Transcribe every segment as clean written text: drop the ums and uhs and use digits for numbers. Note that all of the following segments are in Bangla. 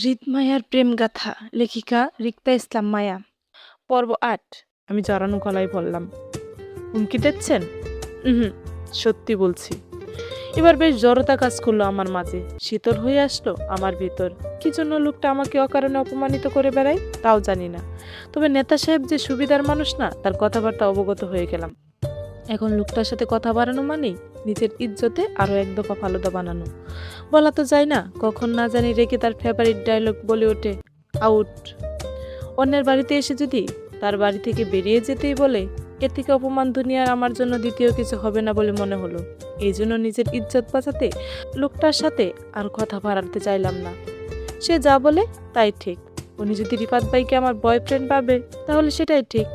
হৃদমায়ার প্রেম গাথা লেখিকা রিক্তা ইসলাম মায়া পর্ব ৮। আমি জড়ানো গলায় বললাম, হুমকি দিচ্ছেন? হুম, সত্যি বলছি। এবার বেশ জড়তা কাজ করলো আমার মাঝে, শীতল হয়ে আসলো আমার ভিতর। কি জন্য লোকটা আমাকে অকারণে অপমানিত করে বেড়ায় তাও জানি না, তবে নেতা সাহেব যে সুবিধার মানুষ না তার কথাবার্তা অবগত হয়ে গেলাম। এখন লোকটার সাথে কথা বাড়ানো মানেই নিজের ইজ্জতে আরো এক দফা ফালুদা বানানো। বলা তো যায় না, কখন না জানি রেখে তার ফেভারিট ডায়লগ বলে ওঠে, আউট। অন্যের বাড়িতে এসে যদি তার বাড়ি থেকে বেরিয়ে যেতেই বলে, এর থেকে অপমান দুনিয়ার আমার জন্য দ্বিতীয় কিছু হবে না বলে মনে হলো। এই জন্য নিজের ইজ্জত বাঁচাতে লোকটার সাথে আর কথা বাড়াতে চাইলাম না। সে যা বলে তাই ঠিক। উনি যদি রিফাত ভাইকে আমার বয়ফ্রেন্ড ভাবে তাহলে সেটাই ঠিক।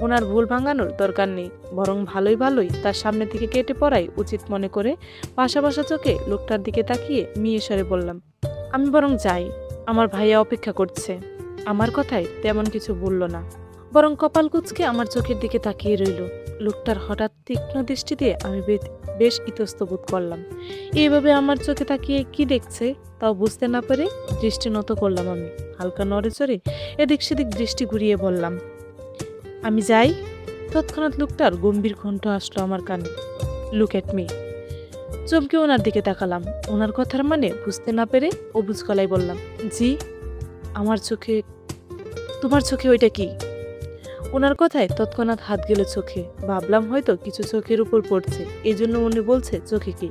ওনার ভুল ভাঙানোর দরকার নেই, বরং ভালোই ভালোই তার সামনে থেকে কেটে পড়াই উচিত মনে করে ভাষা ভাষা চোখে লোকটার দিকে তাকিয়ে মেয়েস্বরে বললাম, আমি বরং যাই, আমার ভাইয়া অপেক্ষা করছে। আমার কথায় তেমন কিছু বলল না, বরং কপাল কুঁচকে আমার চোখের দিকে তাকিয়ে রইল। লোকটার হঠাৎ তীক্ষ্ণ দৃষ্টি দিয়ে আমি বেশ ইতস্ত বোধ করলাম। এইভাবে আমার চোখে তাকিয়ে কি দেখছে তাও বুঝতে না পেরে দৃষ্টি নত করলাম। আমি হালকা নড়ে চড়ে এদিক সেদিক দৃষ্টি ঘুরিয়ে বললাম, আমি যাই। তৎক্ষণাৎ লোকটার গম্ভীর কণ্ঠ আসলো আমার কানে, লুক এট মি। চমকে ওনার দিকে তাকালাম। ওনার কথার মানে বুঝতে না পেরে অবুঝ গলায় বললাম, জি। আমার চোখে? তোমার চোখে ওইটা কি? ওনার কথায় তৎক্ষণাৎ হাত গেল চোখে। ভাবলাম হয়তো কিছু চোখের উপর পড়ছে, এই জন্য উনি বলছে চোখে কি।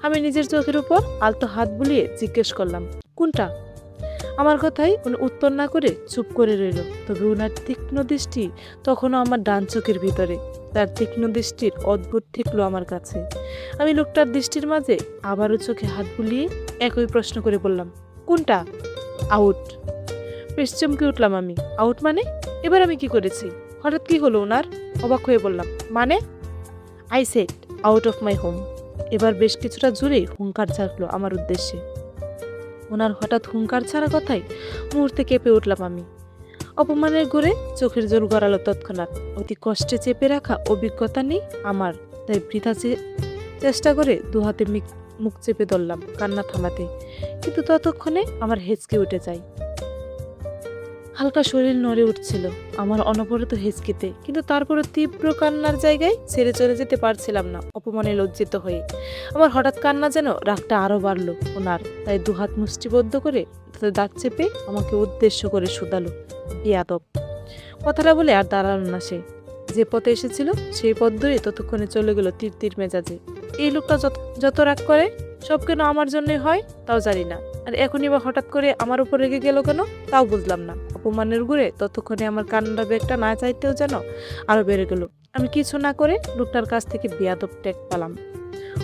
আমি নিজের চোখের উপর আলতো হাত বুলিয়ে জিজ্ঞেস করলাম, কোনটা? আমার কথাই উনি উত্তর না করে চুপ করে রইল। তবে ওনার তীক্ষ্ণ দৃষ্টি তখনও আমার ডান চোখের ভিতরে। তার তীক্ষ্ণ দৃষ্টির অদ্ভুত ঠেকলো আমার কাছে। আমি লোকটার দৃষ্টির মাঝে আবারও চোখে হাত বুলিয়ে একই প্রশ্ন করে বললাম, কোনটা? আউট। বেশ চমকে উঠলাম আমি। আউট মানে? এবার আমি কি করেছি? হঠাৎ কি হলো ওনার? অবাক হয়ে বললাম, মানে? I said out of my home. এবার বেশ কিছুটা জোরে হুঙ্কার ঝাঁকলো আমার উদ্দেশ্যে। ওনার হঠাৎ হুঙ্কার ছাড়া কথাই মুহূর্তে কেঁপে উঠলাম আমি। অপমানের ঘোরে চোখের জল গড়ালো তৎক্ষণাৎ। অতি কষ্টে চেপে রাখা অভিজ্ঞতা নেই আমার, তাই বৃথা চেষ্টা করে দুহাতে মুখ চেপে ধরলাম কান্না থামাতে। কিন্তু ততক্ষণে আমার হেঁচকে উঠে যায়। হালকা শরীর নড়ে উঠছিল আমার অনবরত হেঁচকিতে, কিন্তু তারপরে তীব্র কান্নার জায়গায় ছেড়ে চলে যেতে পারছিলাম না অপমানে লজ্জিত হয়ে। আমার হঠাৎ কান্না যেন রাগটা আরো বাড়লো ওনার, তাই দুহাত মুষ্টিবদ্ধ করে তাতে দাঁত চেপে আমাকে উদ্দেশ্য করে শুধালো, বেয়াদব। কথাটা বলে আর দাঁড়ালো না সে। যে পথে এসেছিল সেই পথ ধরে ততক্ষণে চলে গেল তীর তীর মেজাজে। এই লোকটা যত রাগ করে সব কেন আমার জন্যই হয় তাও জানি না। আর এখনই বা হঠাৎ করে আমার উপর রেগে গেল কেন তাও বুঝলাম না। অপমানের ঘুরে ততক্ষণে আমার কান্নাটা বেগটা না চাইতেও যেন আরো বেড়ে গেল। আমি কিছু না করে লোকটার কাছ থেকে বেয়াদব টেক পেলাম,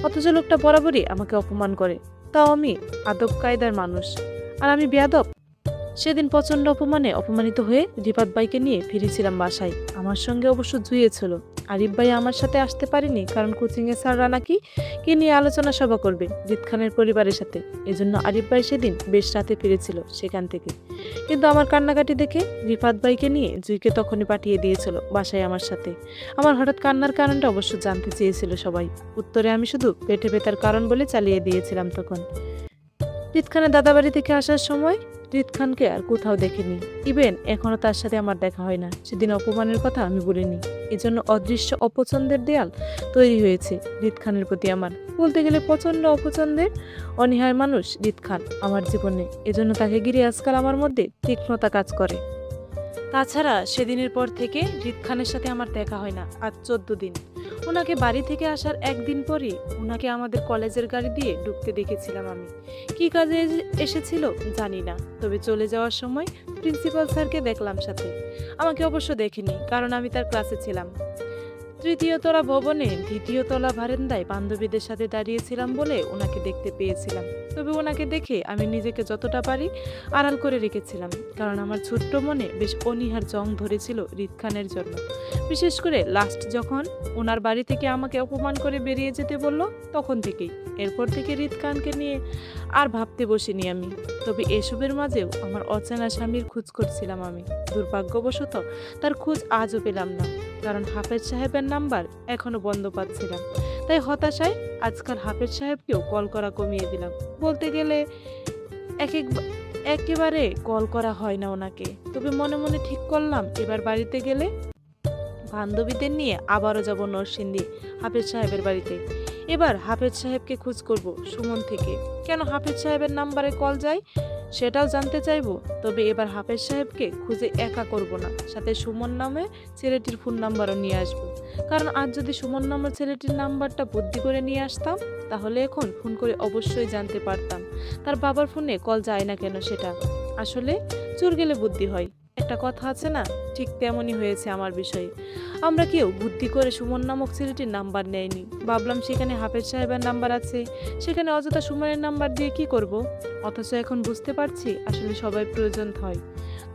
অথচ লোকটা বরাবরই আমাকে অপমান করে, তাও আমি আদব কায়দার মানুষ, আর আমি বেয়াদব। সেদিন প্রচন্ড অপমানে অপমানিত হয়ে রিফাত ভাইকে নিয়ে ফিরেছিলাম বাসায়। আমার সঙ্গে অবশ্য জুয়েছিল। আরিফ ভাই আমার সাথে আসতে পারেনি কারণ কোচিংয়ে স্যাররা নাকি কি নিয়ে আলোচনা সভা করবে রিত খানের পরিবারের সাথে। এজন্য আরিফ ভাই সেদিন বেশ রাতে ফিরেছিল সেখান থেকে। কিন্তু আমার কান্নাকাটি দেখে রিফাত ভাইকে নিয়ে জুইকে তখনই পাঠিয়ে দিয়েছিল বাসায় আমার সাথে। আমার হঠাৎ কান্নার কারণটা অবশ্য জানতে চেয়েছিল সবাই। উত্তরে আমি শুধু পেটে ব্যথার কারণ বলে চালিয়ে দিয়েছিলাম তখন। রিত খানের দাদাবাড়ি থেকে আসার সময় রিত খানকে আর কোথাও দেখিনি। ইভেন এখনো তার সাথে আমার দেখা হয় না। সেদিন অপমানের কথা আমি বলিনি, এজন্য অদৃশ্য অপছন্দের দেয়াল তৈরি হয়েছে রিত খানের প্রতি আমার। বলতে গেলে প্রচন্ড অপছন্দের অনীহার মানুষ রিত খান আমার জীবনে, এজন্য তাকে ঘিরে আজকাল আমার মধ্যে তীক্ষ্ণতা কাজ করে। তাছাড়া সেদিনের পর থেকে রিত খানের সাথে আমার দেখা হয় না আজ 14 দিন। ওনাকে বাড়ি থেকে আসার একদিন পরই ওনাকে আমাদের কলেজের গাড়ি দিয়ে ঢুকতে দেখেছিলাম আমি। কি কাজে এসেছিল জানি না, তবে চলে যাওয়ার সময় প্রিন্সিপাল স্যারকে দেখলাম সাথে। আমাকে অবশ্য দেখেনি কারণ আমি তার ক্লাসে ছিলাম। তৃতীয় তলা ভবনে দ্বিতীয় তলা বারান্দায় বান্ধবীদের সাথে দাঁড়িয়েছিলাম বলে ওনাকে দেখতে পেয়েছিলাম। তবে ওনাকে দেখে আমি নিজেকে যতটা পারি আড়াল করে রেখেছিলাম, কারণ আমার ছোট্ট মনে বেশ অনীহার জং ধরেছিল রিত খানের জন্য। বিশেষ করে লাস্ট যখন ওনার বাড়ি থেকে আমাকে অপমান করে বেরিয়ে যেতে বলল তখন থেকেই। এরপর থেকে রিত খানকে নিয়ে আর ভাবতে বসিনি আমি। তবে এসবের মাঝেও আমার অচেনা স্বামীর খোঁজ করছিলাম আমি। দুর্ভাগ্যবশত তার খোঁজ আজও পেলাম না, কারণ হাফেজ সাহেবের নাম্বার এখনো বন্ধ পাচ্ছিলাম। তাই হতাশায় আজকাল হাফেজ সাহেবকেও কল করা কমিয়ে দিলাম। বলতে গেলে এক এক একেবারে কল করা হয় না ওনাকে। তবে মনে মনে ঠিক করলাম এবার বাড়িতে গেলে বান্ধবীদের নিয়ে আবারও যাব নরসিংদী হাফেজ সাহেবের বাড়িতে। এবার হাফেজ সাহেবকে খোঁজ করব সুমন থেকে। কেন হাফেজ সাহেবের নাম্বারে কল যায় সেটাও জানতে চাইবো। তবে এবার হাফেজ সাহেবকে খুঁজে একা করব না, সাথে সুমন নামে ছেলেটির ফোন নাম্বারও নিয়ে আসবো। কারণ আজ যদি সুমন নামের ছেলেটির নাম্বারটা বুদ্ধি করে নিয়ে আসতাম, তাহলে এখন ফোন করে অবশ্যই জানতে পারতাম তার বাবার ফোনে কল যায় না কেন সেটা। আসলে চোর গেলে বুদ্ধি হয়, একটা কথা আছে না, ঠিক তেমনই হয়েছে আমার বিষয়ে। আমরা কেউ বুদ্ধি করে সুমন নামক ছেলেটির নাম্বার নেয়নি। ভাবলাম সেখানে হাফেজ সাহেবের নাম্বার আছে, সেখানে অযথা সুমনের নাম্বার দিয়ে কি করব। অথচ এখন বুঝতে পারছি আসলে সবাই প্রয়োজন হয়।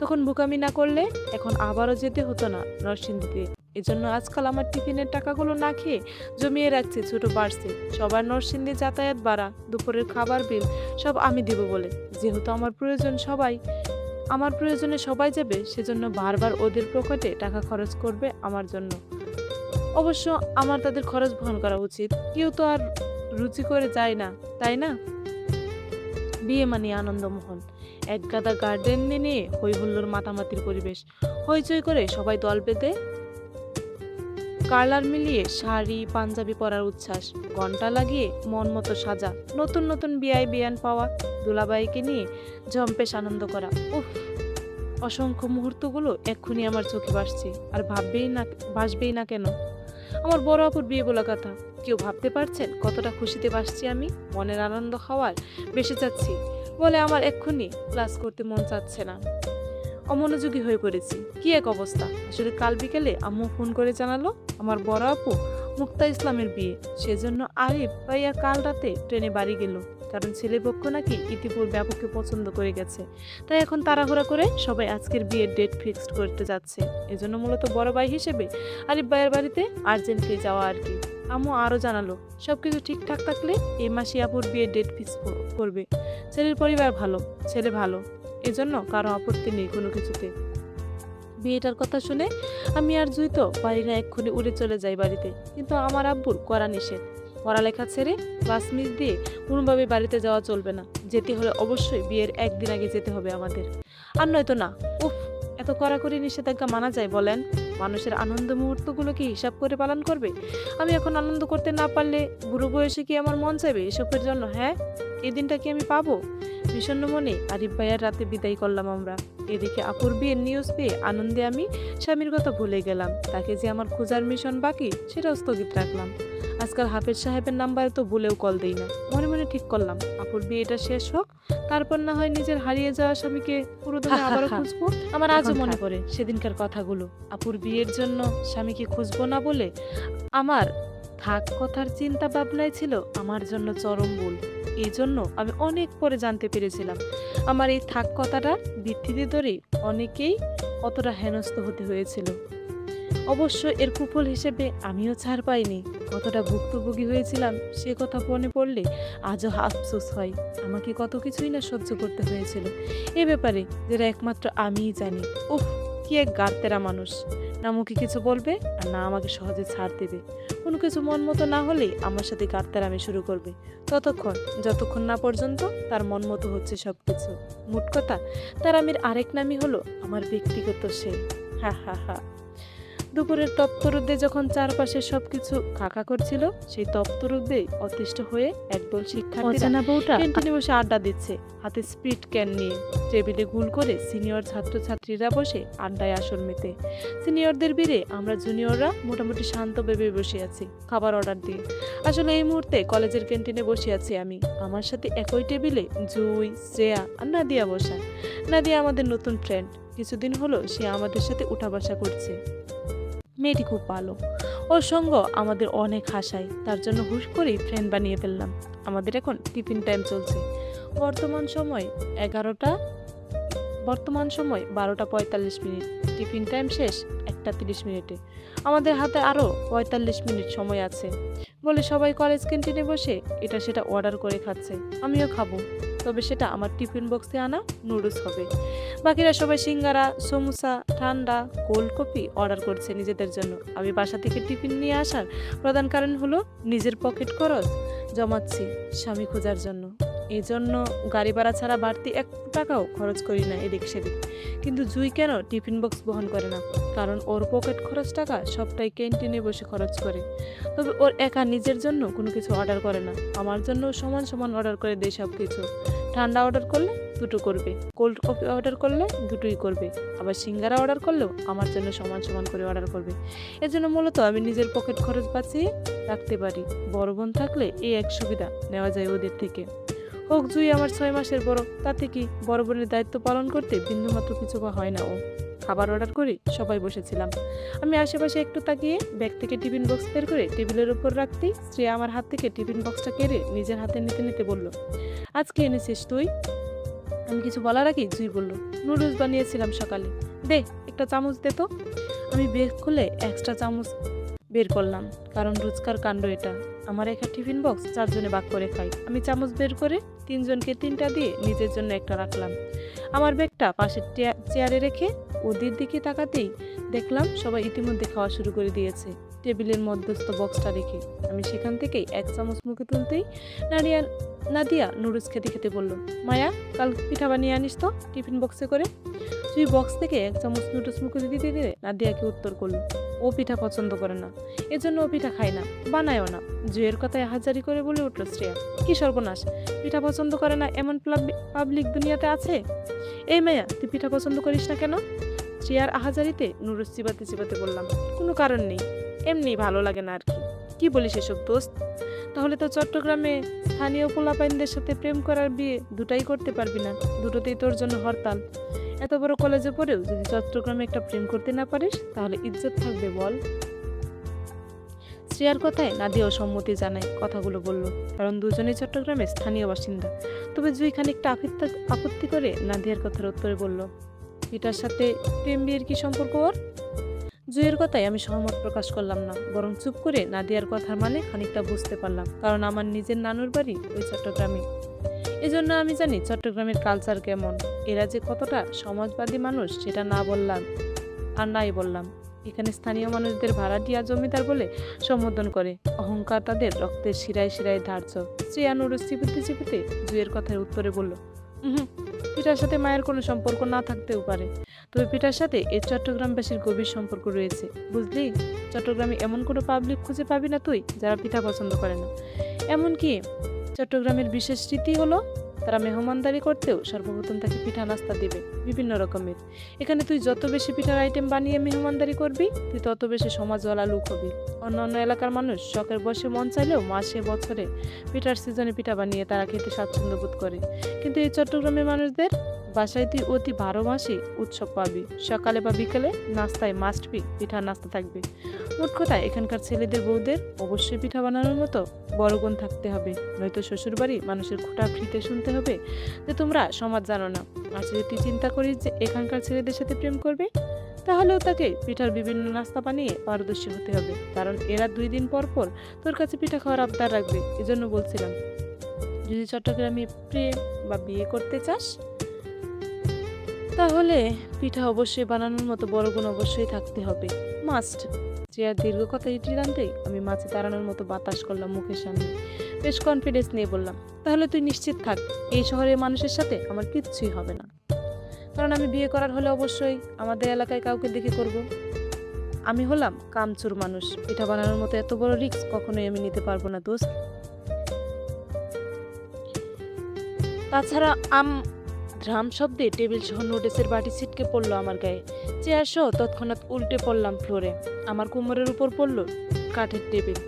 তখন বোকামি না করলে এখন আবারও যেতে হতো না নরসিংদীতে। এজন্য আজকাল আমার টিফিনের টাকাগুলো না খেয়ে জমিয়ে রাখছি ছোট পার্সে। সবার নরসিংদী যাতায়াত ভাড়া, দুপুরের খাবার বিল সব আমি দিব বলে। যেহেতু আমার প্রয়োজনে সবাই যাবে, সেজন্য বারবার ওদের পকেটে টাকা খরচ করবে আমার জন্য। অবশ্য আমার তাদের খরচ বহন করা উচিত। কেউ তো আর রুচি করে যায় না, তাই না? বিয়ে মানে আনন্দমোহন, এক গাদা গার্ডেন নিয়ে হই হুল্লোড় মাতামাতির পরিবেশ। হইচই করে সবাই দল বেঁধে কালার মিলিয়ে শাড়ি পাঞ্জাবি পরার উচ্ছ্বাস, ঘন্টা লাগিয়ে মন মতো সাজা, নতুন নতুন বিয়াই বিয়ান পাওয়া, দুলাবাইকে নিয়ে জম্পেশ আনন্দ করা। উফ, অসংখ্য মুহূর্তগুলো এক্ষুনি আমার চোখে ভাসছে। আর ভাসবেই না কেন? আমার বড় আপুর বিয়ে বলা কথা, কেউ ভাবতে পারছেন কতটা খুশিতে ভাসছি আমি? মনের আনন্দ খাওয়ার বেশি চাচ্ছি বলে আমার এক্ষুনি ক্লাস করতে মন চাচ্ছে না। অমনোযোগী হয়ে পড়েছি। কি এক অবস্থা! আসলে কাল বিকেলে আম্মু ফোন করে জানালো আমার বড় আপু মুক্তা ইসলামের বিয়ে। সেজন্য আরিফ ভাইয়া কাল রাতে ট্রেনে বাড়ি গেল। কারণ ছেলেপক্ষ নাকি ইতিপূর্বে আপুকে পছন্দ করে গেছে। তাই এখন তাড়াহুড়া করে সবাই আজকের বিয়ের ডেট ফিক্সড করতে যাচ্ছে। এজন্য মূলত বড় ভাই হিসেবে আরিফ ভাইয়ের বাড়িতে আর্জেন্টলি যাওয়া আর কি। আম্মু আরও জানালো সবকিছু ঠিকঠাক থাকলে এই মাসে আপুর বিয়ের ডেট ফিক্স করবে। ছেলের পরিবার ভালো, ছেলে ভালো, এজন্য কারো আপত্তি নেই কোনো কিছুতে। বিয়েটার কথা শুনে আমি আর জুই তো পারি না এক্ষুনি উড়ে চলে যাই বাড়িতে। কিন্তু আমার আব্বুর করা নিষেধ। পড়ালেখা ছেড়ে ক্লাস মিস দিয়ে কোনোভাবে বাড়িতে যাওয়া চলবে না। যেতে হলে অবশ্যই বিয়ের একদিন আগে যেতে হবে আমাদের, আর নয়তো না। উফ, এত কড়াকড়ি নিষেধাজ্ঞা মানা যায় বলেন? মানুষের আনন্দ মুহূর্তগুলো কি হিসাব করে পালন করবে? আমি এখন আনন্দ করতে না পারলে বুড়ো বয়সে কি আমার মন চাইবে এসবের জন্য? হ্যাঁ, এই দিনটা কি আমি পাবো? বিষণ্ণ মনে আরিফ ভাইয়ার রাতে বিদায় করলাম আমরা। এদিকে আপুর বিয়ের নিউজ পেয়ে আনন্দে আমি স্বামীর কথা ভুলে গেলাম। তাকে যে আমার খোঁজার মিশন বাকি সেটাও স্থগিত রাখলাম। আজকাল হাফেজ সাহেবের নাম্বারে তো ভুলেও কল দেই না। মনে মনে ঠিক করলাম আপুর বিয়েটা শেষ হোক, তারপর না হয় নিজের হারিয়ে যাওয়া স্বামীকে পুরোদমে আবারও খুঁজবো। আমার আজও মনে পড়ে সেদিনকার কথাগুলো। আপুর বিয়ের জন্য স্বামীকে খুঁজবো না বলে আমার থাক কথার চিন্তা ভাবনায় ছিল আমার জন্য চরম ভুল। এই জন্য আমি অনেক পরে জানতে পেরেছিলাম আমার এই থাক কথাটা ভিত্তিতে ধরে অনেকেই কতটা হেনস্থ হতে হয়েছিল। অবশ্য এর কুফল হিসেবে আমিও ছাড় পাইনি। কতটা ভুক্তভোগী হয়েছিলাম সে কথা মনে পড়লে আজও আফসোস হয়। আমাকে কত কিছুই না সহ্য করতে হয়েছিল এ ব্যাপারে, যেটা একমাত্র আমিই জানি। উফ, কি এক গাড়তেরা মানুষ! না মুখে কিছু বলবে আর না আমাকে সহজে ছাড় দেবে। কোনো কিছু মন মতো না হলেই আমার সাথে গাড়তেরামি শুরু করবে, যতক্ষণ না পর্যন্ত তার মন মতো হচ্ছে সবকিছু। মোট কথা, তার আমির আরেক নামই হলো আমার ব্যক্তিগত সে। হা হা হা। দুপুরের তপ্ত রোদে যখন চারপাশে সবকিছু খাকা করছিল, সেই তপ্ত রোদে অতিষ্ঠ হয়ে একদল শিক্ষার্থীরা ক্যান্টিনে বসে আড্ডা দিচ্ছে, হাতে স্পিড ক্যান নিয়ে। টেবিলে গুল করে সিনিয়র ছাত্রছাত্রীরা বসে আড্ডায় আসর মেতে। সিনিয়রদের ভিড়ে আমরা জুনিয়ররা মোটামুটি শান্ত ভেবে বসে আছি খাবার অর্ডার দিয়ে। আসলে এই মুহূর্তে কলেজের ক্যান্টিনে বসে আছি আমি। আমার সাথে একই টেবিলে জুই, শ্রেয়া আর নাদিয়া বসা। নাদিয়া আমাদের নতুন ফ্রেন্ড। কিছুদিন হলো সে আমাদের সাথে উঠা বসা করছে। মেয়েটি খুব ভালো, ওর সঙ্গ আমাদের অনেক হাসায়। তার জন্য হুশ করেই ফ্রেন্ড বানিয়ে ফেললাম। আমাদের এখন টিফিন টাইম চলছে। বর্তমান সময় 12:45। টিফিন টাইম শেষ 1:30। আমাদের হাতে আরও 45 মিনিট সময় আছে বলে সবাই কলেজ ক্যান্টিনে বসে এটা সেটা অর্ডার করে খাচ্ছে। আমিও খাবো, তবে সেটা আমার টিফিন বক্সে আনা নুডলস হবে। বাকিরা সবাই সিঙ্গারা, সমোসা, ঠান্ডা, কোল্ড কফি অর্ডার করছে নিজেদের জন্য। আমি বাসা থেকে টিফিন নিয়ে আসার প্রধান কারণ হলো নিজের পকেট খরচ জমাচ্ছি স্বামী খোঁজার জন্য। এই জন্য গাড়ি ভাড়া ছাড়া বাড়তি 1 টাকাও খরচ করি না এদিক সেদিক। কিন্তু জুই কেন টিফিন বক্স বহন করে না? কারণ ওর পকেট খরচ টাকা সবটাই ক্যান্টিনে বসে খরচ করে। তবে ওর একা নিজের জন্য কোনো কিছু অর্ডার করে না, আমার জন্য সমান সমান অর্ডার করে দেয় সব কিছু। ঠান্ডা অর্ডার করলে দুটো করবে, কোল্ড কফি অর্ডার করলে দুটোই করবে, আবার সিঙ্গারা অর্ডার করলেও আমার জন্য সমান সমান করে অর্ডার করবে। এজন্য মূলত আমি নিজের পকেট খরচ বাঁচিয়ে রাখতে পারি। বড় বোন থাকলে এই এক সুবিধা নেওয়া যায় ওদের থেকে। হোক জুই আমার 6 মাসের বড়, তাতে কি, বড় বোনের দায়িত্ব পালন করতে বিন্দুমাত্র কিছু হয় না ও। খাবার অর্ডার করি, সবাই বসেছিলাম। আমি আশেপাশে একটু তাকিয়ে ব্যাগ থেকে টিফিন বক্স বের করে টেবিলের উপর রাখতেই শ্রেয়া আমার হাত থেকে টিফিন বক্সটা কেড়ে নিজের হাতে নিতে নিতে বলল, আজ কি এনেছিস তুই? আমি কিছু বলার আগেই জুই বলল, নুডলস বানিয়েছিলাম সকালে, দে একটা চামচ দে তো। আমি ব্যাগ খুলে এক্সট্রা চামচ বের করলাম, কারণ রোজকার কাণ্ড এটা। আমার একটা টিফিন বক্স 4 জনে ভাগ করে খাই। আমি চামচ বের করে 3 জনকে 3টা দিয়ে নিজের জন্য একটা রাখলাম। আমার ব্যাগটা পাশের চেয়ারে রেখে ওদের দিকে তাকাতেই দেখলাম সবাই ইতিমধ্যে খাওয়া শুরু করে দিয়েছে টেবিলের মধ্যস্থ বক্সটা রেখে। আমি সেখান থেকেই 1 চামচ মুখে তুলতেই নাদিয়া নুডলস খেতে খেতে বলল, মায়া কাল পিঠা বানিয়ে আনিস তো টিফিন বক্সে করে। তুই বক্স থেকে 1 চামচ নুডলস মুখে দিতে দিতে নাদিয়াকে উত্তর করলো, ও পিঠা পছন্দ করে না, এজন্য ও পিঠা খায় না, বানায়ও না। জুয়ের কথায় হাজারি করে বলে উঠল শ্রেয়া, কি সর্বনাশ, পিঠা পছন্দ করে না এমন পাবলিক দুনিয়াতে আছে? এই মায়া, তুই পিঠা পছন্দ করিস না কেন? শ্রেয়ার আহাজারিতে নুডলস চিবাতে চিবাতে বললাম, কোনো কারণ নেই, এমনি ভালো লাগে না আর কি। কি বলিস এসব দোস্ত? তাহলে তো চট্টগ্রামে স্থানীয় পোলাপাইনদের সাথে প্রেম করার বিয়ে দুটাই করতে পারবি না, দুটোতেই তোর জন্য হরতাল। এত বড় কলেজে পড়েও যদি চট্টগ্রামে একটা প্রেম করতে না পারিস তাহলে ইজ্জত থাকবে বল? শ্রেয়ার কথায় নাদিয়াও সম্মতি জানায়, কথাগুলো বলল, কারণ দুজনেই চট্টগ্রামের স্থানীয় বাসিন্দা। তবে জুই খানিকটা আপত্তি করে নাদিয়ার কথার উত্তরে বলল, পিটার সাথে প্রেম বিয়ের কি সম্পর্ক ওর? জুয়ের কথায় আমি সহমত প্রকাশ করলাম না, বরং চুপ করে নাদিয়ার কথার মানে খানিকটা বুঝতে পারলাম, কারণ আমার নিজের নানুর বাড়ি ওই চট্টগ্রামে। এজন্য আমি জানি চট্টগ্রামের কালচার কেমন। এরা যে কতটা সমাজবাদী মানুষ সেটা না বললাম আর নাই বললাম। এখানে স্থানীয় মানুষদের ভাড়াটিয়া জমিদার বলে সম্বোধন করে, অহংকার তাদের রক্তের শিরায় শিরায় ধার্য। শ্রেয়া নুডলস চিপুতে চিপুতে জুয়ের কথার উত্তরে বলল, পিঠার সাথে মায়ের কোনো সম্পর্ক না থাকতেও পারে, তবে পিঠার সাথে এই চট্টগ্রামবাসীর গভীর সম্পর্ক রয়েছে, বুঝলি? চট্টগ্রামে এমন কোনো পাবলিক খুঁজে পাবি না তুই যারা পিঠা পছন্দ করে না। এমনকি চট্টগ্রামের বিশেষ রীতি হলো তারা মেহমানদারি করতেও সর্বপ্রথম তাকে পিঠা নাস্তা দিবে বিভিন্ন রকমের। এখানে তুই যত বেশি পিঠার আইটেম বানিয়ে মেহমানদারি করবি তুই তত বেশি সমাজওয়ালা লোক হবি। অন্যান্য এলাকার মানুষ শখের বসে মন চাইলেও মাসে বছরে পিঠার সিজনে পিঠা বানিয়ে তারা খেতে স্বাচ্ছন্দ্য বোধ করে, কিন্তু এই চট্টগ্রামের মানুষদের বাসায় তুই অতি 12 মাসই উৎসব পাবি। সকালে বা বিকেলে নাস্তায় মাস্ট বি পিঠার নাস্তা থাকবে। মোট কথা এখানকার ছেলেদের বউদের অবশ্যই পিঠা বানানোর মতো বড় গুণ থাকতে হবে, নয়তো শ্বশুরবাড়ি মানুষের খোঁটা ফ্রিতে শুনতে হবে যে তোমরা সমাজ জানো না। আর যদি তুই চিন্তা করিস যে এখানকার ছেলেদের সাথে প্রেম করবে, তাহলেও তাকে পিঠার বিভিন্ন নাস্তা বানিয়ে পারদর্শী হতে হবে, কারণ এরা 2 দিন পর পর তোর কাছে পিঠা খাওয়ার আবদার রাখবে। এজন্য বলছিলাম, যদি চট্টগ্রামে প্রেম বা বিয়ে করতে চাস তাহলে পিঠা অবশ্যই বানানোর মতো বড় গুণ অবশ্যই থাকতে হবে, মাস্ট। চেয়ার দীর্ঘ কথা ইটি টানতেই আমি মাছে তাড়ানোর মতো বাতাস করলাম মুখের সামনে। বেশ কনফিডেন্স নিয়ে বললাম, তাহলে তুই নিশ্চিত থাক, এই শহরের মানুষের সাথে আমার কিচ্ছুই হবে না, কারণ আমি বিয়ে করার হলে অবশ্যই আমাদের এলাকায় কাউকে দেখে করব। আমি হলাম কামচুর মানুষ, পিঠা বানানোর মতো এত বড় রিস্ক কখনোই আমি নিতে পারবো না দোস্ত। তাছাড়া ধ্রাম শব্দে টেবিল সহ নুডলসের বাটি ছিটকে পড়লো আমার গায়ে। চেয়ার সহ তৎক্ষণাৎ উল্টে পড়লাম ফ্লোরে। আমার কোমরের উপর পড়লো কাঠের টেবিল।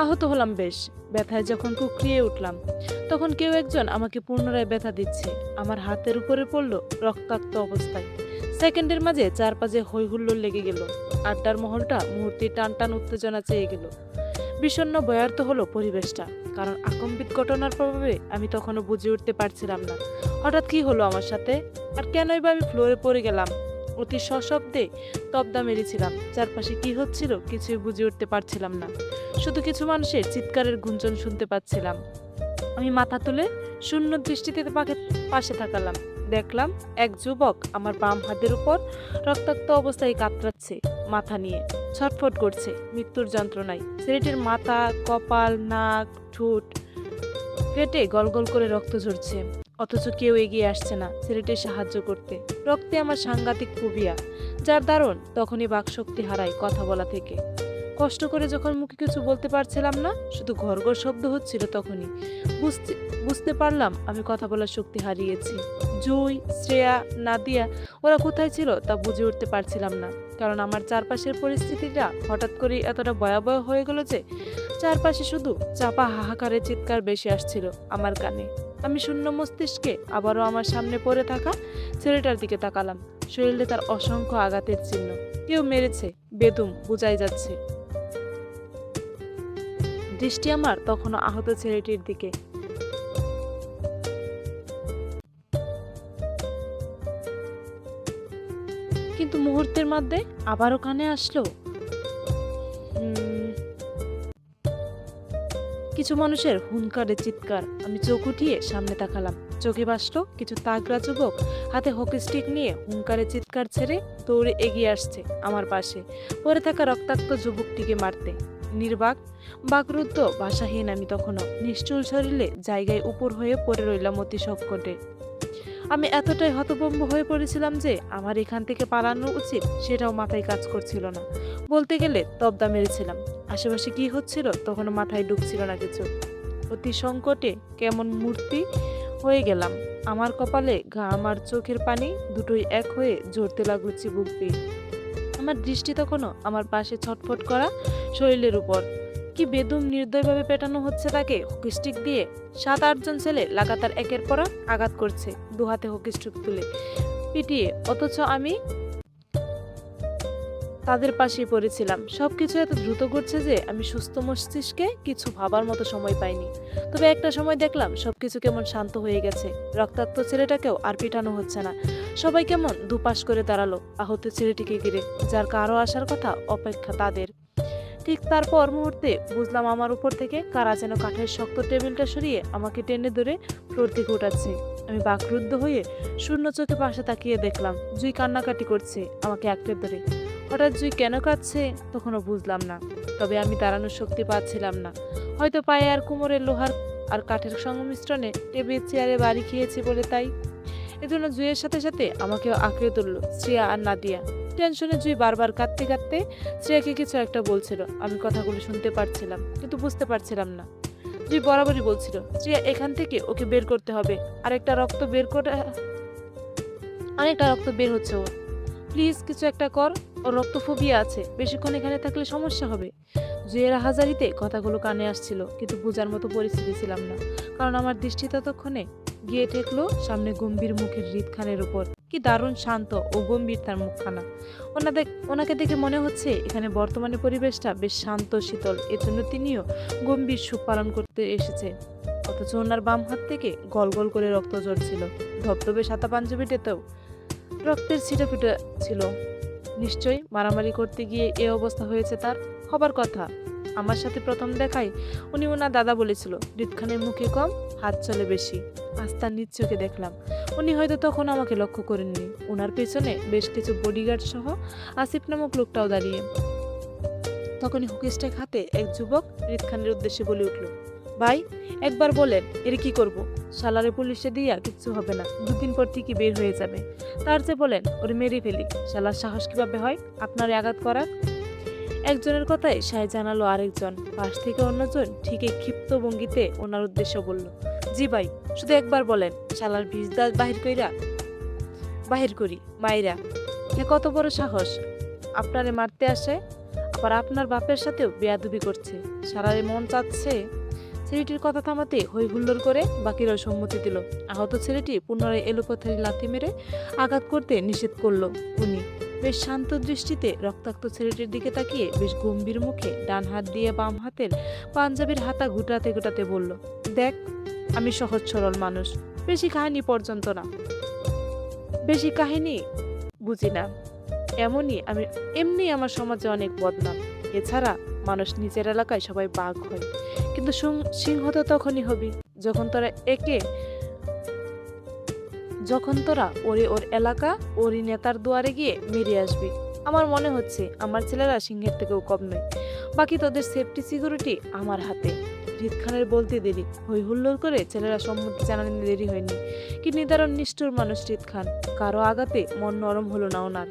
আহত হলাম বেশ। ব্যথায় যখন কুকরিয়ে উঠলাম তখন কেউ একজন আমাকে পুনরায় ব্যথা দিচ্ছে। আমার হাতের উপরে পড়লো রক্তাক্ত অবস্থায়। সেকেন্ডের মাঝে চারপাশে হই হুল্লোড় লেগে গেল। আড্ডার মহলটা মুহূর্তে টান টান উত্তেজনা চেয়ে গেল। বিষণ্ণ ভয়ার্থ হলো পরিবেশটা, কারণ আকম্পিত ঘটনার প্রভাবে আমি তখনও বুঝে উঠতে পারছিলাম না হঠাৎ কি হলো আমার সাথে, আর কেনই বা আমি ফ্লোরে পড়ে গেলাম। অতি সশব্দে তবদা মেরেছিলাম। চারপাশে কি হচ্ছিল কিছুই বুঝে উঠতে পারছিলাম না, শুধু কিছু মানুষের চিৎকারের গুঞ্জন শুনতে পাচ্ছিলাম। আমি মাথা তুলে শূন্য দৃষ্টিতে পাশে তাকালাম। দেখলাম এক যুবক আমার বাম হাতের উপর রক্তাক্ত অবস্থায় কাতরাচ্ছে, মাথা নিয়ে ছটফট করছে মৃত্যুর যন্ত্রণায়। ছেলেটির মাথা, কপাল, নাক, ঠোঁট পেটে গলগল করে রক্ত ঝরছে, অথচ কেউ এগিয়ে আসছে না ছেলেটির সাহায্য করতে। রক্তে আমার সাংঘাতিক ফোবিয়া, যার দারুণ তখনই বাকশক্তি হারায় কথা বলা থেকে। কষ্ট করে যখন মুখে কিছু বলতে পারছিলাম না, শুধু ঘরঘর শব্দ হচ্ছিল, তখনই বুঝতে বুঝতে পারলাম আমি কথা বলার শক্তি হারিয়েছি। জুই, শ্রেয়া, নাদিয়া ওরা কোথায় ছিল তা বুঝে উঠতে পারছিলাম না, কারণ আমার চারপাশের পরিস্থিতিটা হঠাৎ করে এতটা ভয়াবহ হয়ে গেল যে চারপাশে শুধু চাপা হাহাকারের চিৎকার বেশি আসছিল আমার কানে। আমি শূন্য মস্তিষ্কে আবারও আমার সামনে পড়ে থাকা ছেলেটার দিকে তাকালাম। শরীরে তার অসংখ্য আঘাতের চিহ্ন, কেউ মেরেছে, বেদম বোঝাই যাচ্ছে। দৃষ্টি আমার তখনও আহত ছেলেটির দিকে। কিন্তু মুহূর্তের মধ্যে আবারও কানে আসলো কিছু মানুষের হুঙ্কারে চিৎকার। আমি চোখ উঠিয়ে সামনে তাকালাম। চোখে ভাসলো কিছু তাগড়া যুবক হাতে হকি স্টিক নিয়ে হুঙ্কারে চিৎকার ছেড়ে দৌড়ে এগিয়ে আসছে আমার পাশে, পড়ে থাকা রক্তাক্ত যুবকটিকে মারতে। নির্বাক, বাকরুদ্ধ, ভাষাহীন আমি তখনও নিশ্চল শরীরে জায়গায় উপর হয়ে পড়ে রইলাম অতি সংকটে। আমি এতটাই হতভম্ব হয়ে পড়েছিলাম যে আমার এখান থেকে পালানো উচিত সেটাও মাথায় কাজ করছিল না। বলতে গেলে তবদা মেরেছিলাম। আশেপাশে কি হচ্ছিল তখনও মাথায় ঢুকছিল না কিছু। অতি সংকটে কেমন মূর্তি হয়ে গেলাম। আমার কপালে ঘাম আর চোখের পানি দুটোই এক হয়ে ঝরতে লাগলো চিবুক বেয়ে। আমার দৃষ্টি তখনও আমার পাশে ছটফট করা শরীরের উপর। কি বেদম নির্দয়ভাবে পেটানো হচ্ছে তাকে হকিস্টিক দিয়ে। 7-8 জন ছেলে লাগাতার একের পর এক আঘাত করছে দু হাতে হকিস্টিক তুলে পিটিয়ে, অথচ আমি তাদের পাশেই পড়েছিলাম। সবকিছু এত দ্রুত ঘটছে যে আমি সুস্থ মস্তিষ্কে কিছু ভাবার মতো সময় পাইনি। তবে একটা সময় দেখলাম সবকিছু কেমন শান্ত হয়ে গেছে। রক্তাক্ত ছেলেটাকেও আর পিটানো হচ্ছে না। সবাই কেমন দুপাশ করে দাঁড়ালো আহত ছেলেটিকে ঘিরে, যার কারো আসার কথা অপেক্ষা তাদের। ঠিক তারপর মুহূর্তে বুঝলাম আমার উপর থেকে কারা যেন কাঠের শক্ত টেবিলটা সরিয়ে আমাকে টেনে ধরে ফ্লোর থেকে উঠাচ্ছে। আমি বাকরুদ্ধ হয়ে শূন্য চোখে পাশে তাকিয়ে দেখলাম জুই কান্নাকাটি করছে আমাকে আঁকড়ে ধরে। হঠাৎ জুই কেন কাঁদছে তখনও বুঝলাম না, তবে আমি দাঁড়ানোর শক্তি পাচ্ছিলাম না। হয়তো পায়ে আর কোমরের লোহার আর কাঠের সংমিশ্রণে টেবিল চেয়ারে বাড়ি খেয়েছি বলে তাই। এজন্য জুইয়ের সাথে সাথে আমাকেও আঁকড়ে তুললো শ্রেয়া আর নাদিয়া। টেনশনে জুই বারবার কাঁদতে কাঁদতে শ্রেয়াকে কিছু একটা বলছিল। আমি কথাগুলো শুনতে পারছিলাম কিন্তু বুঝতে পারছিলাম না। জুই বরাবরই বলছিল শ্রেয়া এখান থেকে ওকে বের করতে হবে, অনেকটা রক্ত বের হচ্ছে ওর, প্লিজ কিছু একটা কর, ওর রক্তফোবিয়া আছে, বেশিক্ষণ এখানে থাকলে সমস্যা হবে। জুয়ের হাজারিতে কথাগুলো কানে আসছিল কিন্তু বোঝার মতো পরিস্থিতি ছিলাম না, কারণ আমার দৃষ্টি ততক্ষণে গিয়ে ঠেকলো সামনে গম্ভীর মুখের হৃদ খানের উপর। কি দারুণ শান্ত ও গম্ভীর তার মুখখানা। ওনাকে দেখে মনে হচ্ছে এখানে বর্তমানে পরিবেশটা বেশ শান্ত শীতল, এজন্য তিনিও গম্ভীর সুখ পালন করতে এসেছে। অথচ ওনার বাম হাত থেকে গল গল করে রক্ত ঝরছিল। ধবধবে সাদা পাঞ্জাবিটাতেও রক্তের ছিটাফিটা ছিল। নিশ্চয়ই মারামারি করতে গিয়ে এ অবস্থা হয়েছে তার। হবার কথা। আমার সাথে প্রথম দেখায় উনি ওনার দাদা বলেছিল হৃদখানের মুখে কম, হাত চলে বেশি। আজ তার নিজ চোখে দেখলাম। উনি হয়তো তখন আমাকে লক্ষ্য করেননি। ওনার পেছনে বেশ কিছু বডিগার্ড সহ আসিফ নামক লোকটাও দাঁড়িয়ে। তখনই হুকিস্টেক হাতে এক যুবক হৃদখানের উদ্দেশ্যে বলে উঠল, ভাই একবার বলেন এর কি করব? শালারে পুলিশে দিয়া কিচ্ছু হবে না, 2 দিন পর ঠিকই বের হয়ে যাবে। তার যে বলেন ওরে মেরে ফেলি, শালার সাহস কিভাবে হয় আপনারে আঘাত করার? একজনের কথায় সায় জানালো আরেকজন। পাশ থেকে অন্যজন ঠিকই ক্ষিপ্ত ভঙ্গিতে ওনার উদ্দেশ্য বলল, জি ভাই, শুধু একবার বলেন শালার বিষ দাঁত বাহির করি মাইরা। এ কত বড় সাহস, আপনারে মারতে আসে, আবার আপনার বাপের সাথেও বেয়াদবি করছে। শালারে মন চাচ্ছে। ছেলেটির কথা থামাতে হই হুল্লোড় করে বাকিরাও সম্মতি দিল। আহত ছেলেটি পুনরায় এলোপাথারি লাথি মেরে আঘাত করতে নিষেধ করলো উনি। বেশ শান্ত দৃষ্টিতে রক্তাক্ত ছেলেটির দিকে তাকিয়ে বেশ গম্ভীর মুখে ডান হাত দিয়ে বাম হাতের পাঞ্জাবির হাতা গুটাতে গুটাতে বলল, দেখ আমি সহজ সরল মানুষ, বেশি কাহিনী বুঝি না। এমনি আমার সমাজে অনেক বদনাম। এছাড়া মানুষ নিজের এলাকায় সবাই বাঘ হয়, কিন্তু সিংহ তো তখনই হবি যখন তোরা ওর এলাকা ওরই নেতার দুয়ারে গিয়ে মেরে আসবি। আমার মনে হচ্ছে আমার ছেলেরা সিংহের থেকেও কম নয়। বাকি তোদের সেফটি সিকিউরিটি আমার হাতে। হৃদ খানের বলতে দেরি, হই হুল্লোড় করে ছেলেরা সম্মতি জানাতে দেরি হয়নি। কি নিদারুণ নিষ্ঠুর মানুষ হৃদ খান। কারো আঘাতে মন নরম হলো না ওনার।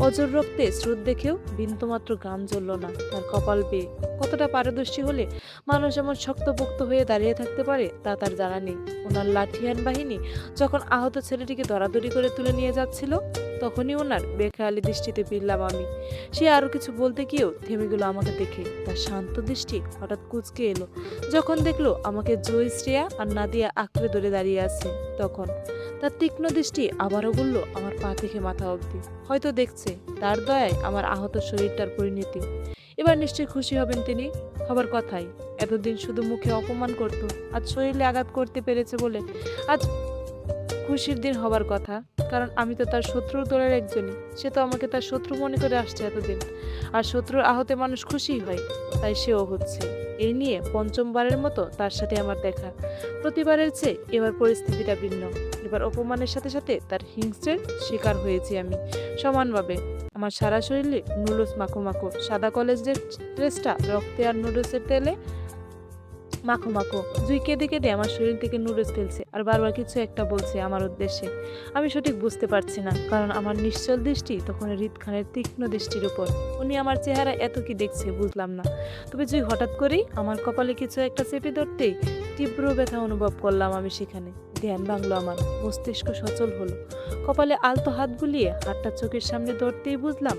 অজর রক্তে স্রোত দেখেও বিন্দুমাত্র ঘাম জ্বলল না তার কপাল বেয়ে। কতটা পারদর্শী হলে মানুষ এমন শক্তপোক্ত হয়ে দাঁড়িয়ে থাকতে পারে তা তার জানা নেই। ওনার লাঠিয়ান বাহিনী যখন আহত ছেলেটিকে দরাদরি করে তুলে নিয়ে যাচ্ছিল, তখনই ওনার বেখেয়ালি দৃষ্টিতে ফিরলাম আমি। সে আরো কিছু বলতে গিয়েও থেমে গেল আমাকে দেখে। তার শান্ত দৃষ্টি হঠাৎ কুঁচকে এলো যখন দেখলো আমাকে জয়, শ্রেয়া আর নাদিয়া আঁকড়ে ধরে দাঁড়িয়ে আছে। তখন তার তীক্ষ্ণ দৃষ্টি আবারও বলল আমার পা থেকে মাথা অবধি। হয়তো দেখছে তার দয়ায় আমার আহত শরীরটার পরিণতি। এবার নিশ্চয়ই খুশি হবেন তিনি। হবার কথাই। এতদিন শুধু মুখে অপমান করতো, আজ শরীরে আঘাত করতে পেরেছে বলে আজ খুশির দিন হবার কথা। কারণ আমি তো তার শত্রুর দলের একজনই। সে তো আমাকে তার শত্রু মনে করে আসছে এতদিন। আর শত্রুর আহতে মানুষ খুশি হয়, তাই সেও হচ্ছে। এই নিয়ে পঞ্চমবারের মতো তার সাথে আমার দেখা। প্রতিবারের চেয়ে এবার পরিস্থিতিটা ভিন্ন। এবার অপমানের সাথে সাথে তার হিংস্রের শিকার হয়েছি আমি সমানভাবে। আমার সারা শরীরে নুডলস মাখো মাখো। সাদা কলেজের ড্রেসটা রক্তে আর নুডলসের তেলে মাখো মাখো। জুই কেঁদে কেঁদে আমার শরীর থেকে নুডলস ফেলছে আর বারবার কিছু একটা বলছে আমার উদ্দেশ্যে। আমি সঠিক বুঝতে পারছি না, কারণ আমার নিশ্চল দৃষ্টি তখন হৃদ খানের তীক্ষ্ণ দৃষ্টির উপর। উনি আমার চেহারা এত কি দেখছে বুঝলাম না। তবে জুই হঠাৎ করেই আমার কপালে কিছু একটা চেপে ধরতেই তীব্র ব্যথা অনুভব করলাম আমি সেখানে। ধ্যান ভাঙলো আমার, মস্তিষ্ক সচল হলো। কপালে আলতো হাত বুলিয়ে হাতটা চোখের সামনে ধরতেই বুঝলাম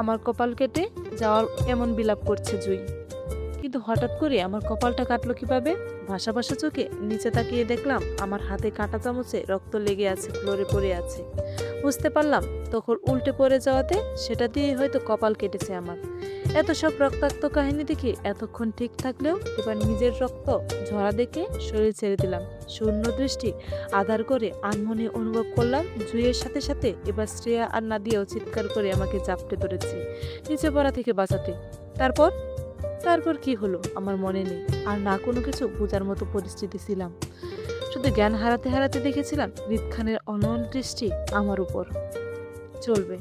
আমার কপাল কেটে যাওয়ার এমন বিলাপ করছে জুই। কিন্তু হঠাৎ করে আমার কপালটা কাটলো কিভাবে? ভাসা ভাসা চোখে নিচে তাকিয়ে দেখলাম আমার হাতে কাঁটা চামচে রক্ত লেগে আছে, ফ্লোরে পড়ে আছে। বুঝতে পারলাম তখন উল্টে পড়ে যাওয়াতে সেটা দিয়ে হয়তো কপাল কেটেছে আমার। এত সব রক্তাক্ত কাহিনী দেখে এতক্ষণ ঠিক থাকলেও এবার নিজের রক্ত ঝরা দেখে শরীর ছেড়ে দিলাম। শূন্য দৃষ্টি আধার করে আনমনে অনুভব করলাম জুইয়ের সাথে সাথে এবার শ্রেয়া আর নাদিয়াও চিৎকার করে আমাকে জাপটে ধরেছে নিচে পড়া থেকে বাঁচাতে। তারপর তারপর কি হলো আমার মনে নেই। আর না কোনো কিছু বোঝার মতো পরিস্থিতি ছিলাম। শুধু জ্ঞান হারাতে হারাতে দেখেছিলাম হৃদ খানের অনন্য দৃষ্টি আমার উপর। চলবে।